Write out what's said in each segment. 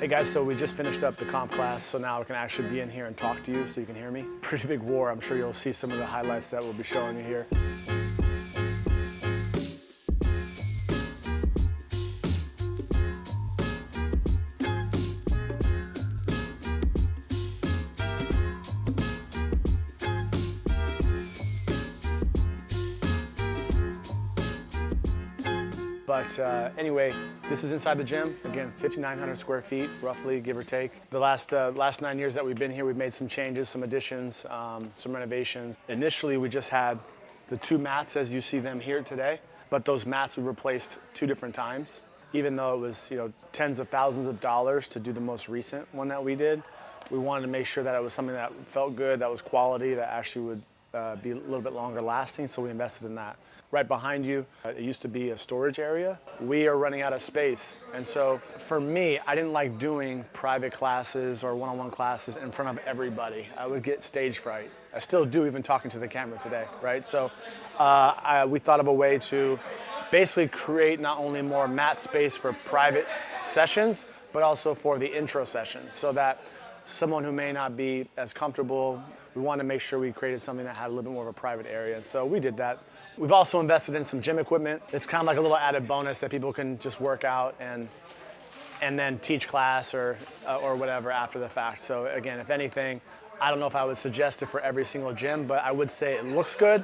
Hey guys, so we just finished up the comp class, so now we can actually be in here and talk to you so you can hear me. Pretty big war. I'm sure you'll see some of the highlights that we'll be showing you here. But anyway, this is inside the gym. Again, 5,900 square feet, roughly, give or take. The last 9 years that we've been here, we've made some changes, some additions, some renovations. Initially, we just had the 2 mats as you see them here today, but those mats we replaced 2 different times. Even though it was, tens of thousands of dollars to do the most recent one that we did, we wanted to make sure that it was something that felt good, that was quality, that actually would be a little bit longer lasting, so we invested in that. Right behind you, it used to be a storage area. We are running out of space. And so for me, I didn't like doing private classes or one-on-one classes in front of everybody. I would get stage fright. I still do, even talking to the camera today, right? So we thought of a way to basically create not only more mat space for private sessions, but also for the intro sessions, so that someone who may not be as comfortable, we wanted to make sure we created something that had a little bit more of a private area. So we did that. We've also invested in some gym equipment. It's kind of like a little added bonus that people can just work out and then teach class or whatever after the fact. So again, if anything, I don't know if I would suggest it for every single gym, but I would say it looks good.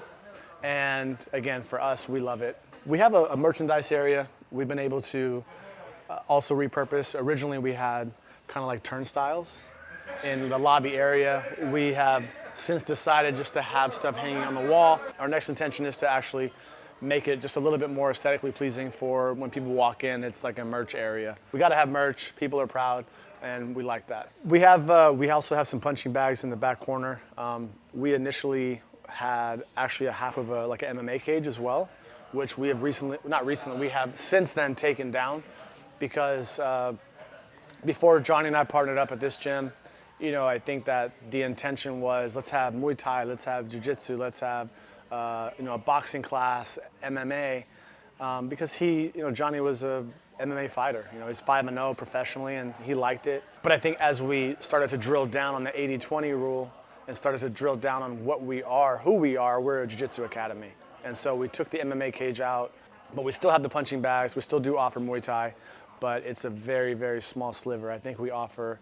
And again, for us, we love it. We have a merchandise area. We've been able to also repurpose. Originally, we had kind of like turnstiles in the lobby area. We have since decided just to have stuff hanging on the wall. Our next intention is to actually make it just a little bit more aesthetically pleasing for when people walk in. It's like a merch area. We got to have merch. People are proud, and we like that. We also have some punching bags in the back corner. We initially had actually a half of like an MMA cage as well, which we have we have since then taken down because before Johnny and I partnered up at this gym, I think that the intention was, let's have Muay Thai, let's have Jiu-Jitsu, let's have, a boxing class, MMA, because Johnny was a MMA fighter. He's 5-0 professionally, and he liked it. But I think as we started to drill down on the 80-20 rule and started to drill down on what we are, who we are, we're a Jiu-Jitsu academy. And so we took the MMA cage out, but we still have the punching bags. We still do offer Muay Thai, but it's a very, very small sliver. I think we offer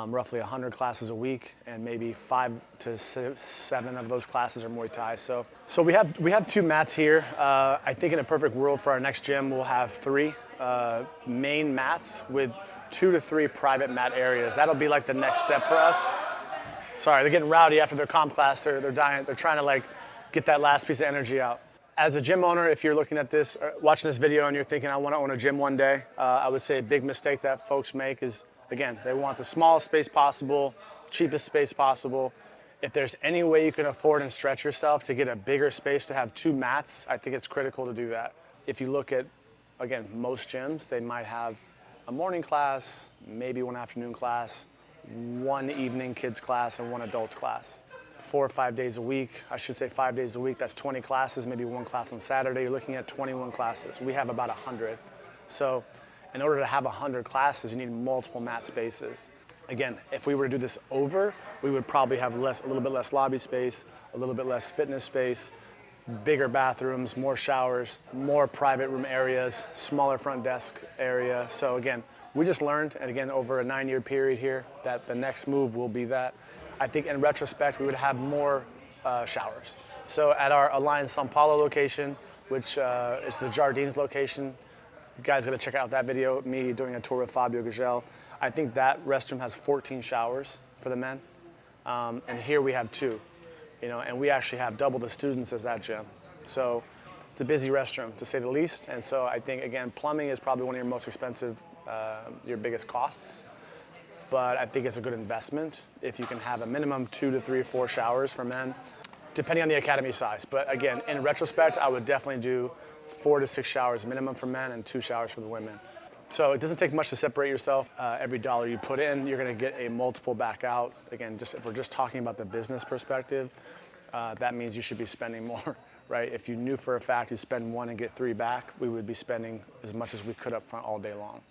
roughly 100 classes a week, and maybe 5 to 7 of those classes are Muay Thai. So we have 2 mats here. I think in a perfect world for our next gym, we'll have 3 main mats with 2 to 3 private mat areas. That'll be like the next step for us. Sorry, they're getting rowdy after their comp class. They're dying. They're trying to like get that last piece of energy out. As a gym owner, if you're looking at this, or watching this video, and you're thinking, I want to own a gym one day, I would say a big mistake that folks make is, again, they want the smallest space possible, cheapest space possible. If there's any way you can afford and stretch yourself to get a bigger space to have 2 mats, I think it's critical to do that. If you look at, again, most gyms, they might have a morning class, maybe 1 afternoon class, 1 evening kids class, and 1 adults class. 4 or 5 days a week, I should say 5 days a week, that's 20 classes, maybe 1 class on Saturday, you're looking at 21 classes. We have about 100. So in order to have 100 classes, you need multiple mat spaces. Again, if we were to do this over, we would probably have a little bit less lobby space, a little bit less fitness space, bigger bathrooms, more showers, more private room areas, smaller front desk area. So again, we just learned, and again, over a 9-year period here, that the next move will be that. I think in retrospect, we would have more showers. So at our Alliance São Paulo location, which is the Jardins location, you guys gotta check out that video, me doing a tour with Fabio Gugel. I think that restroom has 14 showers for the men. And here we have 2, and we actually have double the students as that gym. So it's a busy restroom, to say the least. And so I think, again, plumbing is probably one of your most expensive, your biggest costs. But I think it's a good investment if you can have a minimum 2 to 3 or 4 showers for men, depending on the academy size. But again, in retrospect, I would definitely do 4 to 6 showers minimum for men and 2 showers for the women. So it doesn't take much to separate yourself. Every dollar you put in, you're gonna get a multiple back out. Again, if we're just talking about the business perspective, that means you should be spending more, right? If you knew for a fact you spend 1 and get 3 back, we would be spending as much as we could up front all day long.